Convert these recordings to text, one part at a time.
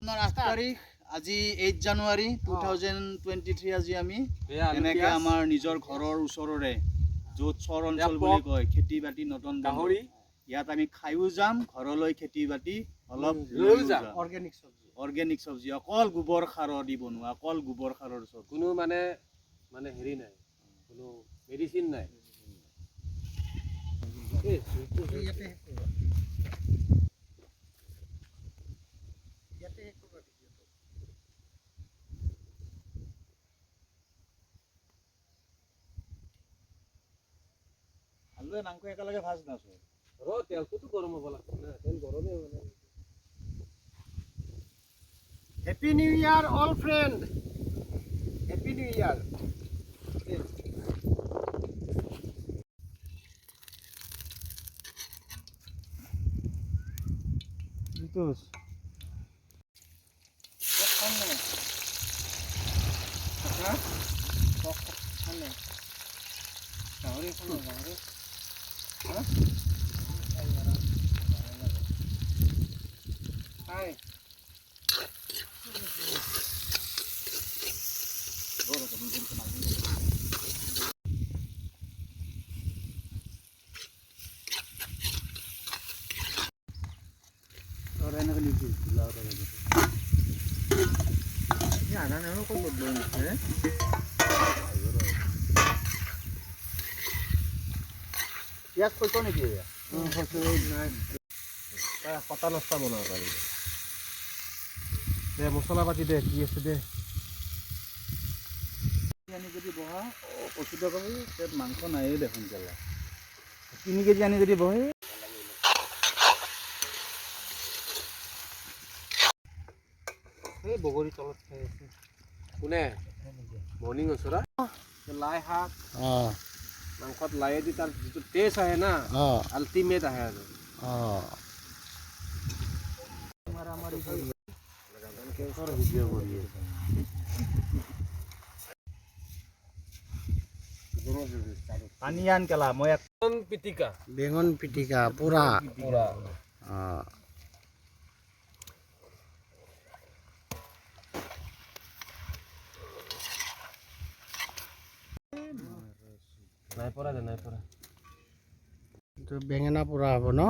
আপোনাৰ 8 তাৰিখ আজি 8 জানুৱাৰী 2023 আজি আমি এনেকৈ আমাৰ নিজৰ ঘৰৰ ওচৰৰে য'ত চৰ অঞ্চল বুলি কয় খেতি বাতি নতন গাহৰি ইয়াত আমি খাইও যাম ঘৰলৈ খেতি বাতি অলপ লৈ যাম অৰ্গেনিক চব্জি অকল গোবৰ সাৰ দি বনোৱা অকল গোবৰ সাৰৰ চব্জি কোনো মানে হেৰি নাই কোনো মেডিচিন নাই আলুৱে মাংস একেলগে ভাজ নাছো তেলটোতো গৰম হ'ব লাগছে না তেল গৰমে হ'ব না happy new year all friend happy new year Litus. Ano? Ha? Ano? Gahori ko na, gahori. Ha? Ay. Orang nak lihat gula apa lagi? Ya, anak-anak kok belum ya? Pias kau ni dia? Kayak kota nasta mana kali? Deh, masalah apa tidak? Dia sudah. Ani jadi boha, osuda kami set mangko naik deh penjala. Ini kerja ani jadi boha. বগৰী তলত খাই আছে কোনে morning ওচৰা লাই শাক মাংসত লাইয়ে দি তাৰ যিটো টেষ্ট আহে না আল্টিমেট আহে আৰু Anian kala মই বেঙন পিটিকা পুৰা নাই পৰা এইটো বেঙেনা পুৰা হ'ব ন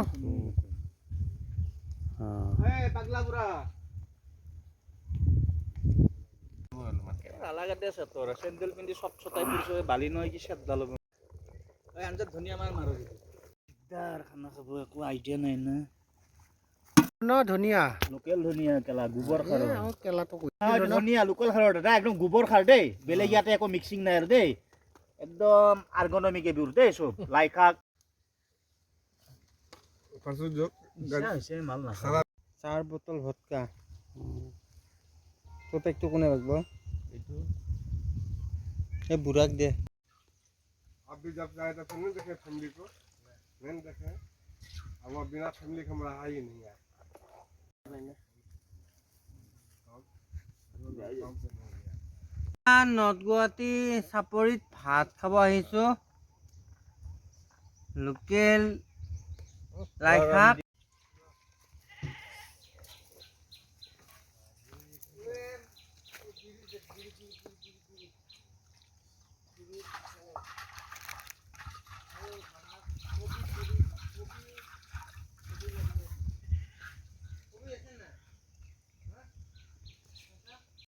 পাগলা বুঢ়া নালাগে দে তোৰ চেণ্ডেল পিন্ধি চব ছটাই ফুৰিছো বালি নহয় কি চেট ডাল আঞ্জাত ধনিয়া মাৰো দিগদাৰ খানা খাব একো আইডিয়া নাই না ধনিয়া লোকেল ধনিয়া কেলা গোবৰ সাৰ কেলাটো ধনিয়া লোকেল সাৰৰ দাদা একদম গোবৰ সাৰ দেই বেলেগ ইয়াতে একো মিক্সিং নাই আৰু দেই একদম আৰ্গনমিক এইবোৰ দেই চব লাই শাক মাল নাখায় 4 বটল ভটকা প্ৰত্যেকটো কোনে বাজব এইটো এই বুঢ়াক দে अभी जब जाए तो नहीं देखे फैमिली को नहीं देखे अब बिना फैमिली के हम रहा ही नहीं है নৰ্থ গুৱাহাটী চাপৰিত ভাত খাব আহিছো লোকেল লাই শাক